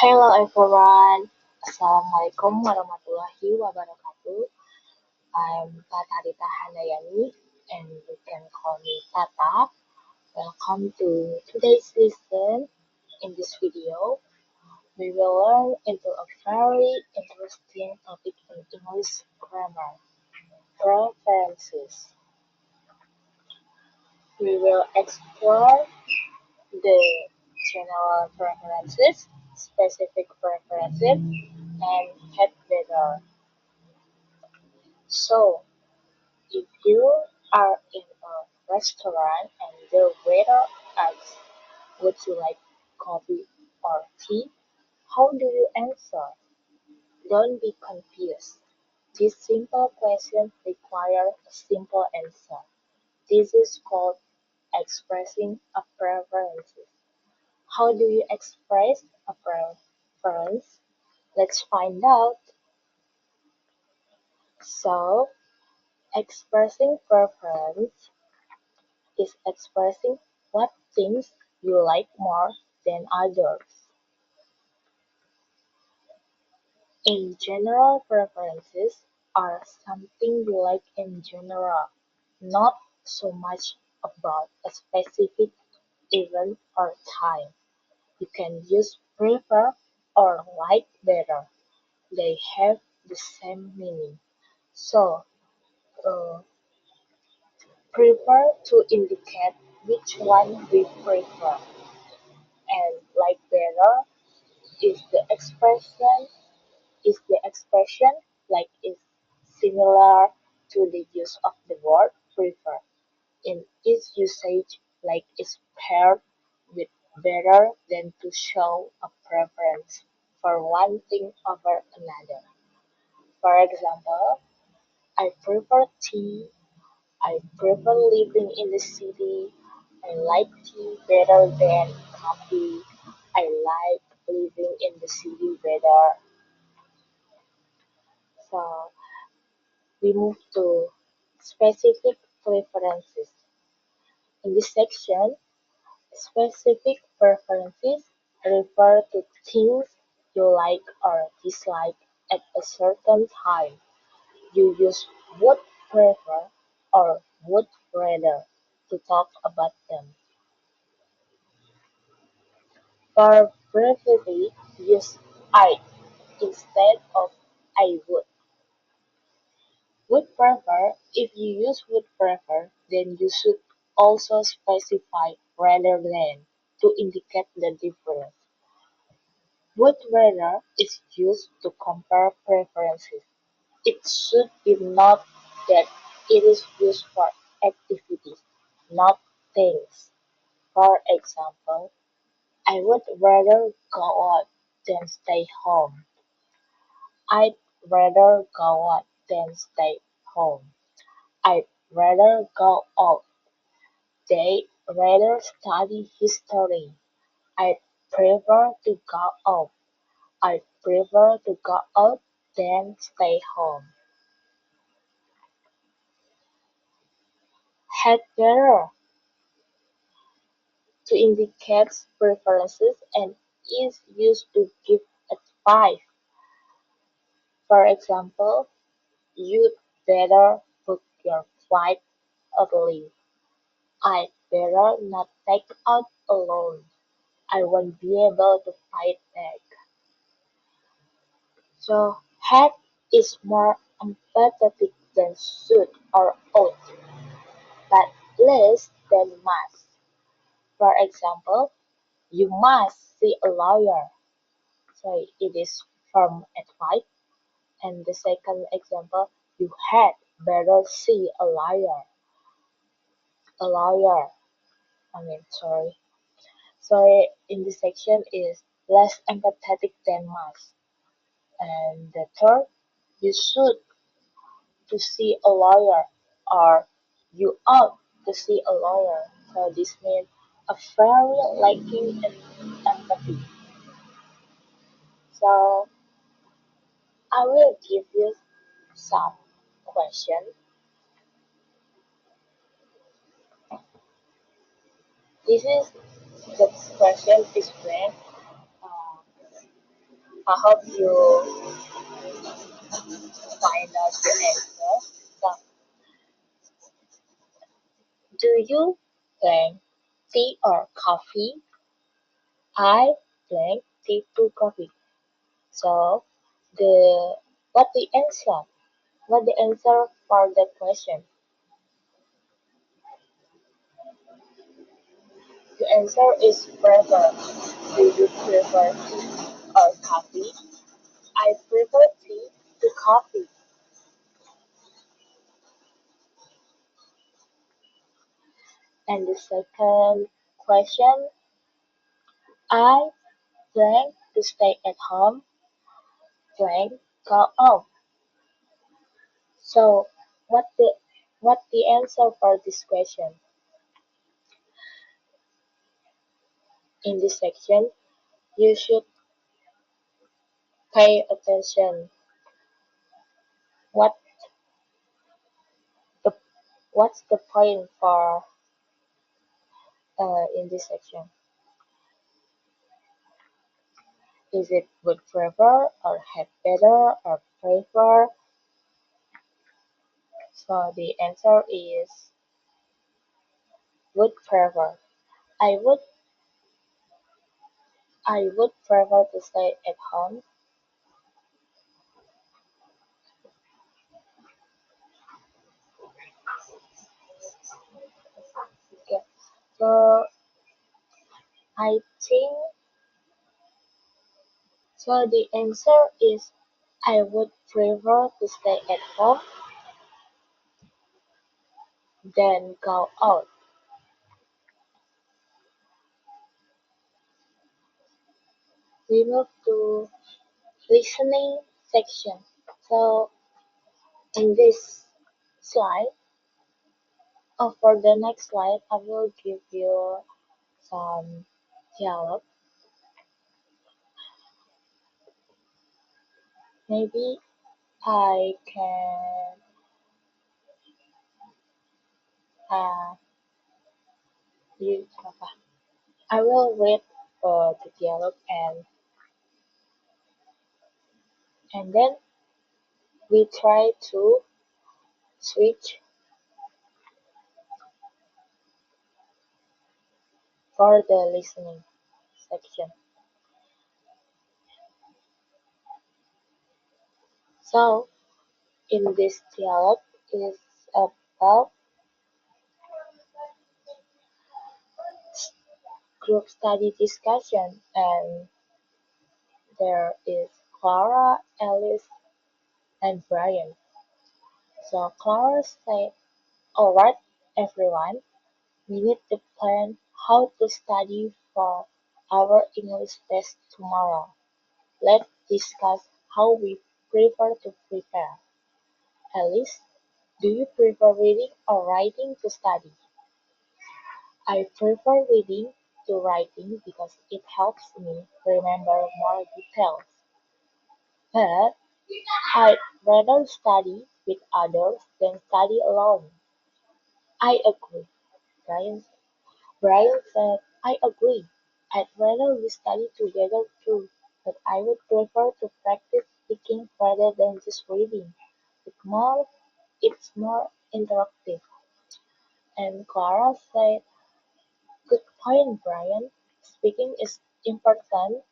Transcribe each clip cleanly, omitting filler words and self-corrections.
Hello everyone, Assalamualaikum warahmatullahi wabarakatuh. I'm Tata Rita Handayani and you can call me Tata. Welcome to today's lesson. In this video, we will learn into a very interesting topic in English grammar, preferences. We will explore the general preferences, specific preferences, and head better. So, if you are in a restaurant and the waiter asks, would you like coffee or tea? How do you answer? Don't be confused. This simple question requires a simple answer. This is called expressing a preference. How do you express a preference? Let's find out. So, expressing preference is expressing what things you like more than others. In general, preferences are something you like in general, not so much about a specific event or time. You can use prefer or like better. They have the same meaning. So, uh, prefer to indicate which one we prefer, and like better is the expression like is similar to the use of the word prefer. In its usage, like is paired with better than to show a preference for one thing over another. For example, I prefer tea. I prefer living in the city. I like tea better than coffee. I like living in the city better. So we move to specific preferences. In this section, specific preferences refer to things you like or dislike at a certain time. You use would prefer or would rather to talk about them. For brevity, use I instead of I would. Would prefer, if you use would prefer, then you should also specify rather than to indicate the difference. Would rather is used to compare preferences. It should be noted that it is used for activities, not things. For example, I would rather go out than stay home. I'd rather go out than stay home. I'd rather go out. They'd rather study history. I'd prefer to go out. I'd prefer to go out than stay home. Had better to indicate preferences and is used to give advice. For example, you'd better book your flight early. I'd better not take out alone. I won't be able to fight back. So had is more empathetic than should or ought, but less than must. For example, you must see a lawyer. So it is firm advice. And the second example, you had better see a lawyer. A lawyer. Sorry. So in this section is less empathetic than must. And the third, you should to see a lawyer or you ought to see a lawyer. So this means a very lacking in empathy. So I will give you some questions. This is the question is when uh, I hope you find out the answer. So, do you drink tea or coffee? I drink tea to coffee. So, the what the answer? What the answer for that question? The answer is prefer. Do you prefer tea or coffee? I prefer tea to coffee. And the second question, I plan to stay at home, plan go out. So what the answer for this question? In this section, you should pay attention what the what's the point for in this section. Is it would prefer or had better or prefer? So the answer is would prefer. I would I would prefer to stay at home. Okay. So I think so the answer is I would prefer to stay at home than go out. We move to listening section. So in this slide, or for the next slide, I will give you some dialogue. Maybe I can uh, use. I will read the dialogue and then we try to switch for the listening section. So in this dialogue is about group study discussion and there is Clara, Alice, and Brian. So Clara said, alright everyone, we need to plan how to study for our English test tomorrow. Let's discuss how we prefer to prepare. Alice, do you prefer reading or writing to study? I prefer reading to writing because it helps me remember more details. But I'd rather study with others than study alone. I agree. Brian, Brian said, I agree. I'd rather we study together too, but I would prefer to practice speaking rather than just reading. It's more interactive. And Clara said, good point, Brian. Speaking is important,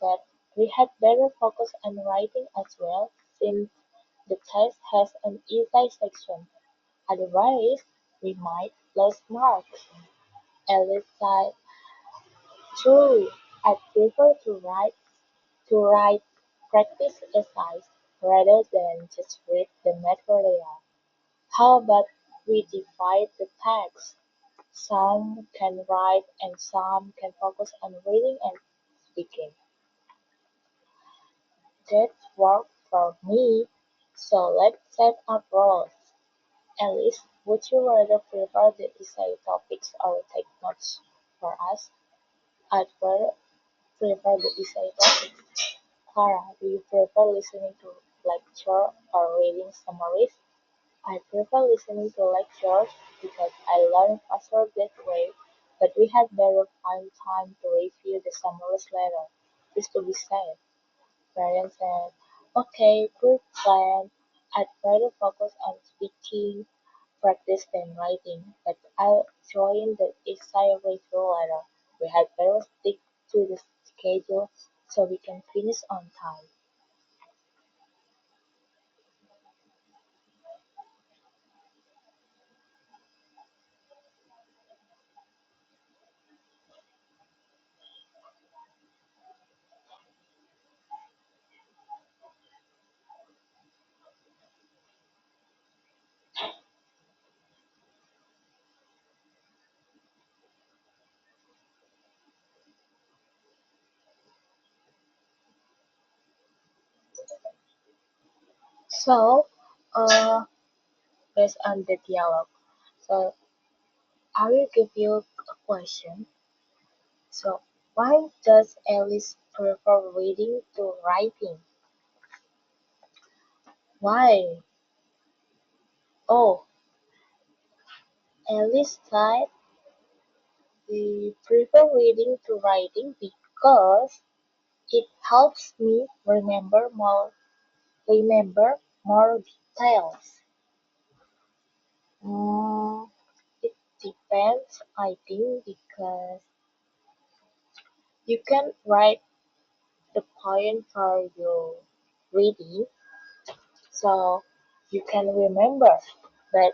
but we had better focus on writing as well, since the test has an essay section. Otherwise, we might lose marks. Alice said, true, I prefer to write practice essays rather than just read the material. How about we divide the text? Some can write and some can focus on reading and speaking. That worked for me. So let's set up roles. Alice, would you rather prefer the essay topics or take notes for us? I'd rather prefer the essay topics. Clara, do you prefer listening to lecture or reading summaries? I prefer listening to lectures because I learn faster that way, but we had better find time to review the summaries later. is to be safe. Parents said, okay, good plan. I'd rather focus on speaking, practice than writing, but I'll join the essay review later. We had better stick to the schedule so we can finish on time. So, uh, based on the dialogue, so I will give you a question. So, why does Alice prefer reading to writing? Why? Oh, Alice said we prefer reading to writing because it helps me remember more details. Mm, it depends, I think, because you can write the point for your reading, so you can remember. But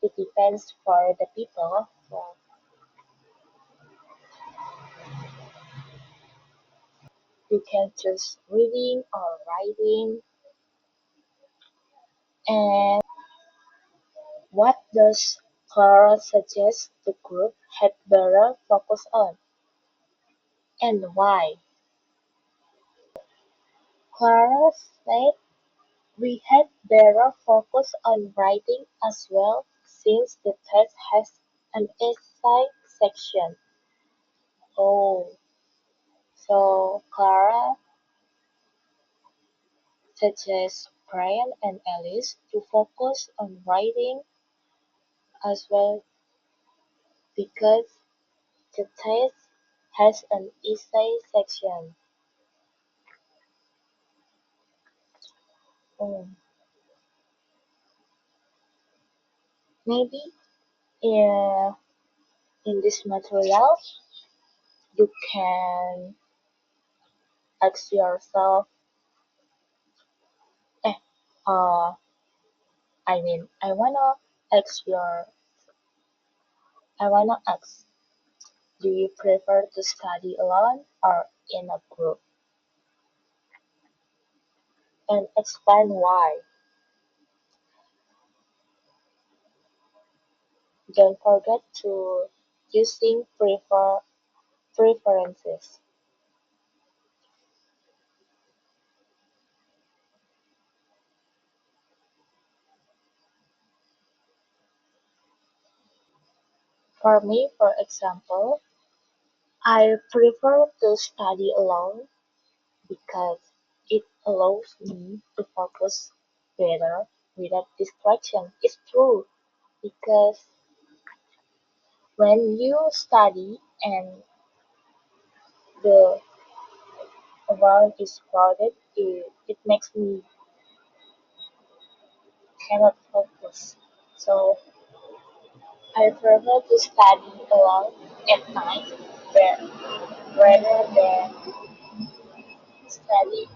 it depends for the people. So you can choose reading or writing. And what does Clara suggest the group had better focus on, and why? Clara said we had better focus on writing as well since the test has an essay section. Oh, so Clara suggests Brian and Alice to focus on writing as well because the test has an essay section. Oh, maybe in, in this material you can ask yourself, eh, uh, ask your, I wanna ask, do you prefer to study alone or in a group? And explain why. Don't forget to using preferences. For me, for example, I prefer to study alone because it allows me to focus better without distraction. It's true because when you study and the world is crowded, it makes me cannot focus. So I prefer to study alone at night rather than study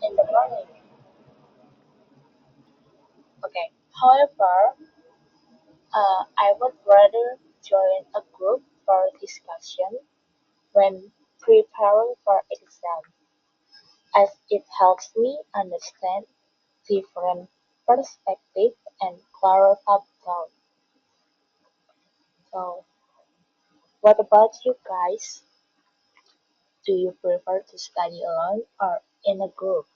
in the morning. Okay. However, I would rather join a group for discussion when preparing for exam, as it helps me understand different perspectives and clarify thought. So, what about you guys? Do you prefer to study alone or in a group?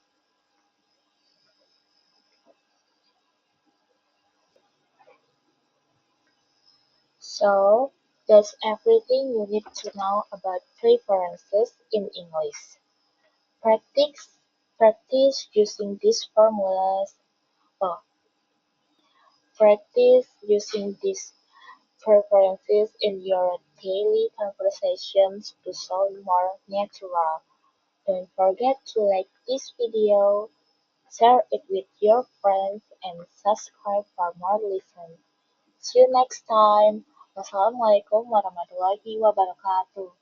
So, that's everything you need to know about preferences in English. Practice practice using these formulas. Oh, practice using these preferences in your daily conversations to sound more natural. Don't forget to like this video, share it with your friends, and subscribe for more lessons. See you next time. Wassalamualaikum warahmatullahi wabarakatuh.